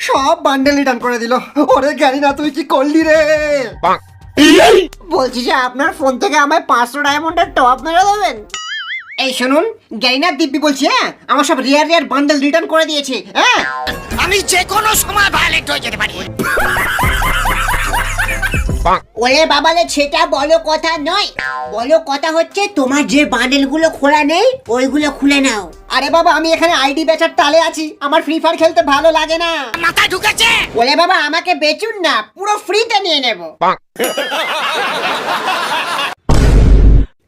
সব bundle return করে দিল। ওরে জানি না তুই কি করলি রে। বলছি যে আপনার ফোন থেকে আমায় 500 ডায়মন্ডের টপ মেরে দেবেন। এই শুনুন, গাইনা দিব্যি বলছি, হ্যাঁ আমার সব রিয়ার বান্ডেল রিটার্ন করে দিয়েছে। হ্যাঁ আমি যে কোনো সময় ভায়োলেট হয়ে যেতে পারি। ওরে বাবালে, সেটা বলো কথা নয়, বলো কথা হচ্ছে তোমার যে বান্ডেল গুলো খোলা নেই ওইগুলো খুলে নাও। আরে বাবা, আমি এখানে আইডি বেচার তালে আছি, আমার ফ্রি ফায়ার খেলতে ভালো লাগে না। মাথায় ঢুকেছে। ওরে বাবা, আমাকে বেচুন না, পুরো ফ্রিতে নিয়ে নেব।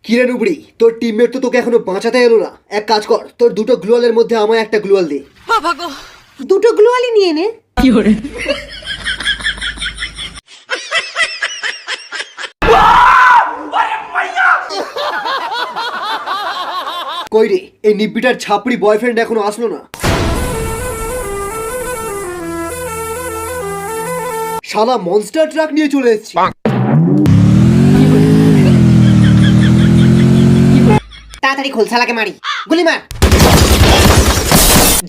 কিরে নুবড়ি, তোর টিমমেট তো তোকে এখনো বাঁচাতে এলো না। এক কাজ কর, তোর দুটো গ্লোয়ালের মধ্যে আমায় একটা গ্লোয়াল দে। দুটো গ্লোয়ালি নিয়ে নে। কই রে, এই নিব্বিটার ছাপড়ি বয়ফ্রেন্ড এখনো আসলো না। শালা মনস্টার ট্রাক নিয়ে চলে এসেছি। তাড়াতাড়ি খোল, শালাকে মারি, গুলি মার।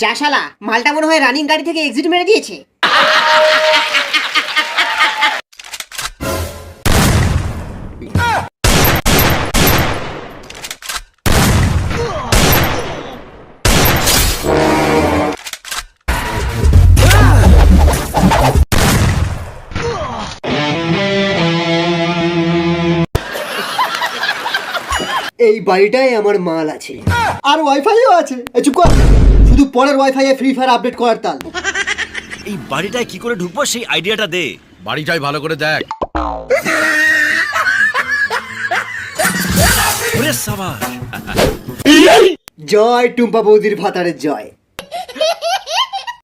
যা শালা, মালটা মনে হয় রানিং গাড়ি থেকে এক্সিট মেরে দিয়েছে। এই বাড়িটায় আমার মাল আছে, আর ওয়াইফাইও আছে। চুপ কর, শুধু পরের ওয়াইফাই এ ফ্রি ফায়ার আপডেট করার তাল। এই বাড়িটায় কি করে ঢুকবো সেই আইডিয়াটা দে। বাড়িটাই ভালো করে দেখ। ওরে সাবাস। জয় টুম্পা বৌদির ভাতারের জয়।